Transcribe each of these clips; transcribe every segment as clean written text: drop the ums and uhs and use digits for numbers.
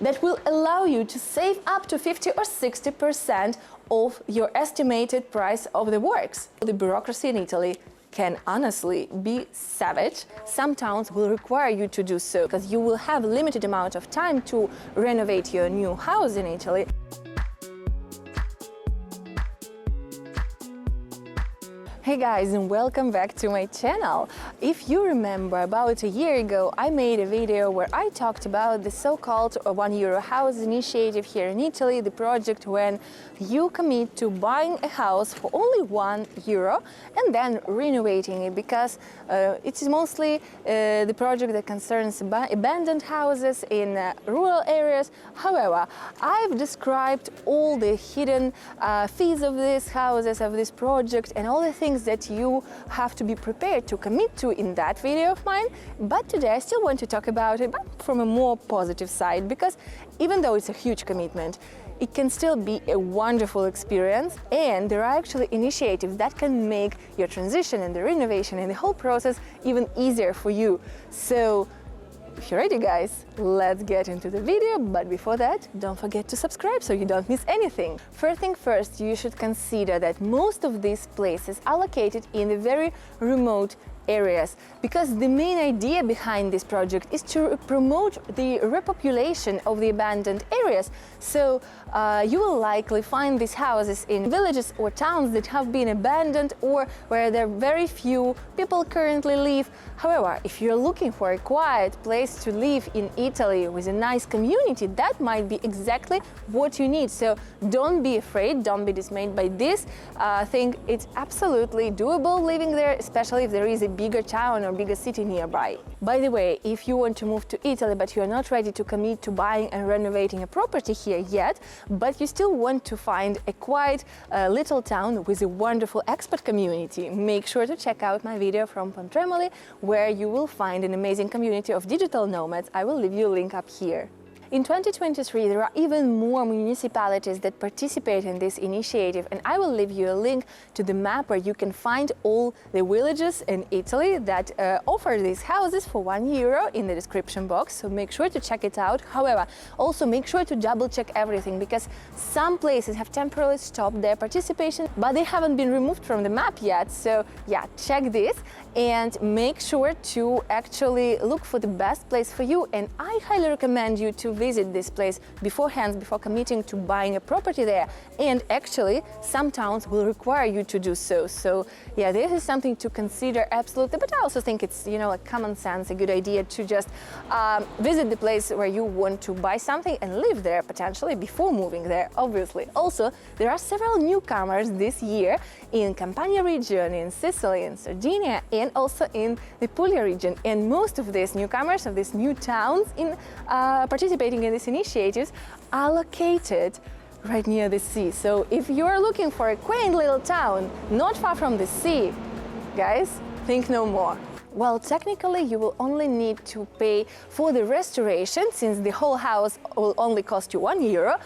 that will allow you to save up to 50 or 60% of your estimated price of the works. The bureaucracy in Italy can honestly be savage. Some towns will require you to do so because you will have a limited amount of time to renovate your new house in Italy. Hey guys, and welcome back to my channel. If you remember, about a year ago I made a video where I talked about the so-called €1 house initiative here in Italy, the project when you commit to buying a house for only €1 and then renovating it, because it is mostly the project that concerns abandoned houses in rural areas. However, I've described all the hidden fees of these houses, of this project, and all the things that you have to be prepared to commit to in that video of mine. But today I still want to talk about it, but from a more positive side, because even though it's a huge commitment, it can still be a wonderful experience, and there are actually initiatives that can make your transition and the renovation and the whole process even easier for you. So if you're ready, guys, let's get into the video. But before that, don't forget to subscribe so you don't miss anything. First thing first, you should consider that most of these places are located in the very remote areas, because the main idea behind this project is to promote the repopulation of the abandoned areas. So you will likely find these houses in villages or towns that have been abandoned or where there are very few people currently live. However, if you're looking for a quiet place to live in Italy with a nice community, that might be exactly what you need. So don't be afraid, don't be dismayed by this. I think it's absolutely doable living there, especially if there is a bigger town or bigger city nearby. By the way, if you want to move to Italy but you are not ready to commit to buying and renovating a property here yet, but you still want to find a quiet little town with a wonderful expat community, make sure to check out my video from Dramatically, where you will find an amazing community of digital nomads. I will leave you a link up here. In 2023, there are even more municipalities that participate in this initiative, and I will leave you a link to the map where you can find all the villages in Italy that offer these houses for €1 in the description box, so make sure to check it out. However, also make sure to double check everything, because some places have temporarily stopped their participation, but they haven't been removed from the map yet. So yeah, check this and make sure to actually look for the best place for you, and I highly recommend you to visit this place beforehand, before committing to buying a property there. And actually, some towns will require you to do so. So yeah, this is something to consider, absolutely. But I also think it's, like common sense, a good idea to just visit the place where you want to buy something and live there potentially before moving there, obviously. Also, there are several newcomers this year in Campania region, in Sicily, in Sardinia, and also in the Puglia region. And most of these newcomers, of these new towns in participating in these initiatives, are located right near the sea. So if you are looking for a quaint little town not far from the sea, guys, think no more. Well, technically you will only need to pay for the restoration, since the whole house will only cost you €1.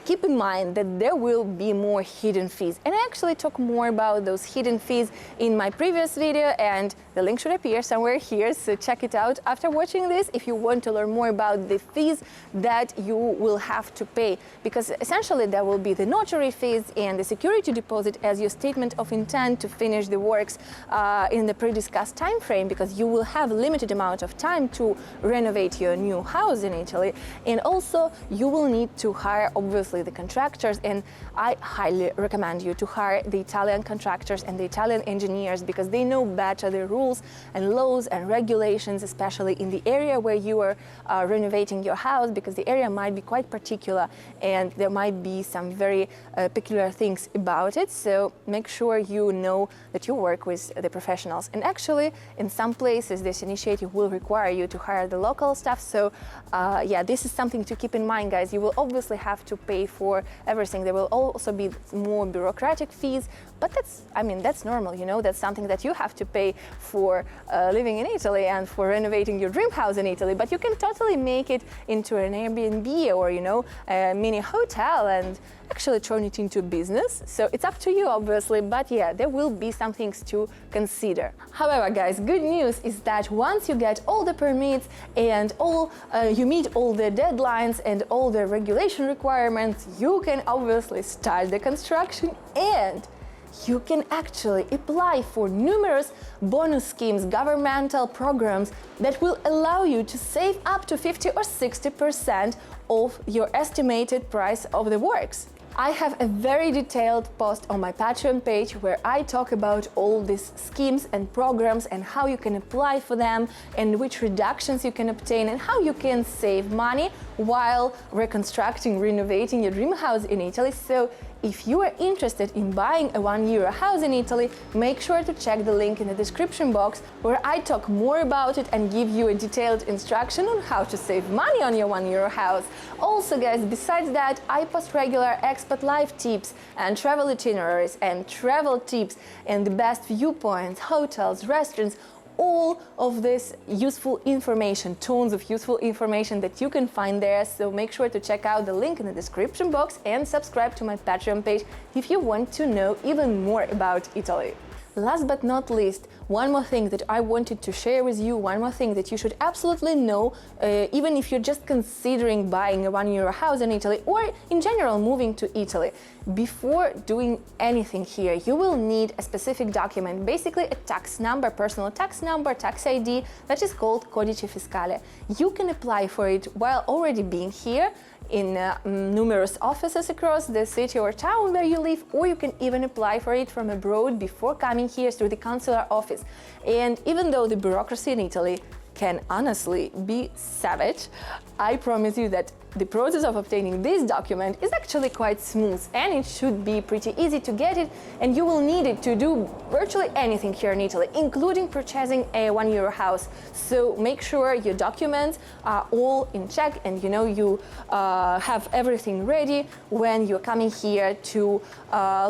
Keep in mind that there will be more hidden fees, and I actually talk more about those hidden fees in my previous video, and the link should appear somewhere here, so check it out after watching this if you want to learn more about the fees that you will have to pay, because essentially there will be the notary fees and the security deposit as your statement of intent to finish the works in the pre-discussed time frame, because you will have a limited amount of time to renovate your new house in Italy. And also you will need to hire, obviously, the contractors, and I highly recommend you to hire the Italian contractors and the Italian engineers, because they know better the rules and laws and regulations, especially in the area where you are renovating your house, because the area might be quite particular and there might be some very peculiar things about it. So make sure you know that you work with the professionals. And actually, in some places, this initiative will require you to hire the local staff. So yeah, this is something to keep in mind, guys. You will obviously have to pay pay for everything. There will also be more bureaucratic fees, but that's normal, you know, that's something that you have to pay for living in Italy and for renovating your dream house in Italy. But you can totally make it into an Airbnb or, you know, a mini hotel and actually turn it into a business. So it's up to you, obviously, but yeah, there will be some things to consider. However, guys, good news is that once you get all the permits and you meet all the deadlines and all the regulation requirements, you can obviously start the construction, and you can actually apply for numerous bonus schemes, governmental programs that will allow you to save up to 50 or 60% of your estimated price of the works. I have a very detailed post on my Patreon page where I talk about all these schemes and programs and how you can apply for them and which reductions you can obtain and how you can save money while reconstructing, renovating your dream house in Italy. So if you are interested in buying a €1 house in Italy, make sure to check the link in the description box where I talk more about it and give you a detailed instruction on how to save money on your €1 house. Also, guys, besides that, I post regular expat life tips and travel itineraries and travel tips and the best viewpoints, hotels, restaurants, all of this useful information, tons of useful information that you can find there. So make sure to check out the link in the description box and subscribe to my Patreon page if you want to know even more about Italy. Last but not least, one more thing that I wanted to share with you, one more thing that you should absolutely know, even if you're just considering buying a €1 house in Italy or in general moving to Italy. Before doing anything here, you will need a specific document, basically a tax number, personal tax number, tax ID, that is called Codice Fiscale. You can apply for it while already being here in numerous offices across the city or town where you live, or you can even apply for it from abroad before coming here through the consular office. And even though the bureaucracy in Italy can honestly be savage, I promise you that the process of obtaining this document is actually quite smooth and it should be pretty easy to get it, and you will need it to do virtually anything here in Italy, including purchasing a €1 house. So make sure your documents are all in check and you have everything ready when you're coming here to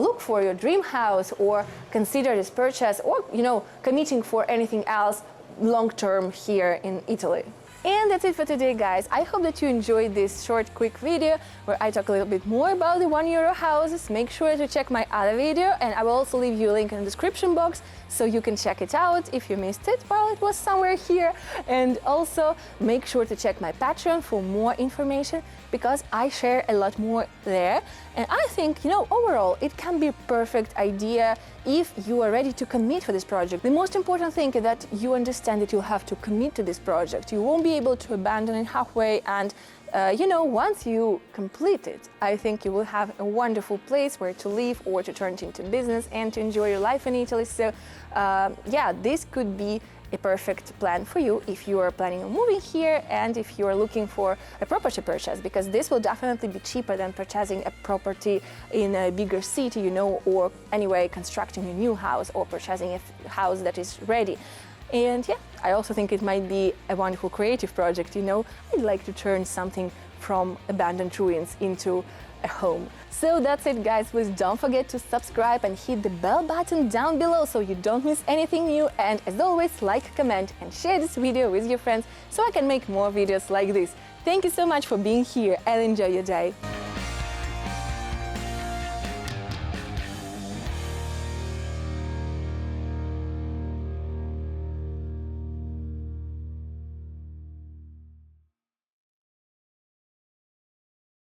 look for your dream house or consider this purchase or committing for anything else long-term here in Italy. And that's it for today, guys. I hope that you enjoyed this short, quick video where I talk a little bit more about the €1 houses. Make sure to check my other video, and I will also leave you a link in the description box so you can check it out if you missed it while it was somewhere here. And also make sure to check my Patreon for more information, because I share a lot more there. And I think, overall, it can be a perfect idea if you are ready to commit for this project. The most important thing is that you understand that you have to commit to this project. You won't be able to abandon it halfway, and once you complete it, I think you will have a wonderful place where to live or to turn it into business and to enjoy your life in Italy. So this could be a perfect plan for you if you are planning on moving here and if you are looking for a property purchase, because this will definitely be cheaper than purchasing a property in a bigger city, or anyway constructing a new house or purchasing a house that is ready. And I also think it might be a wonderful creative project. I'd like to turn something from abandoned ruins into a home. So that's it, guys. Please don't forget to subscribe and hit the bell button down below so you don't miss anything new. And as always, like, comment and share this video with your friends so I can make more videos like this. Thank you so much for being here and enjoy your day.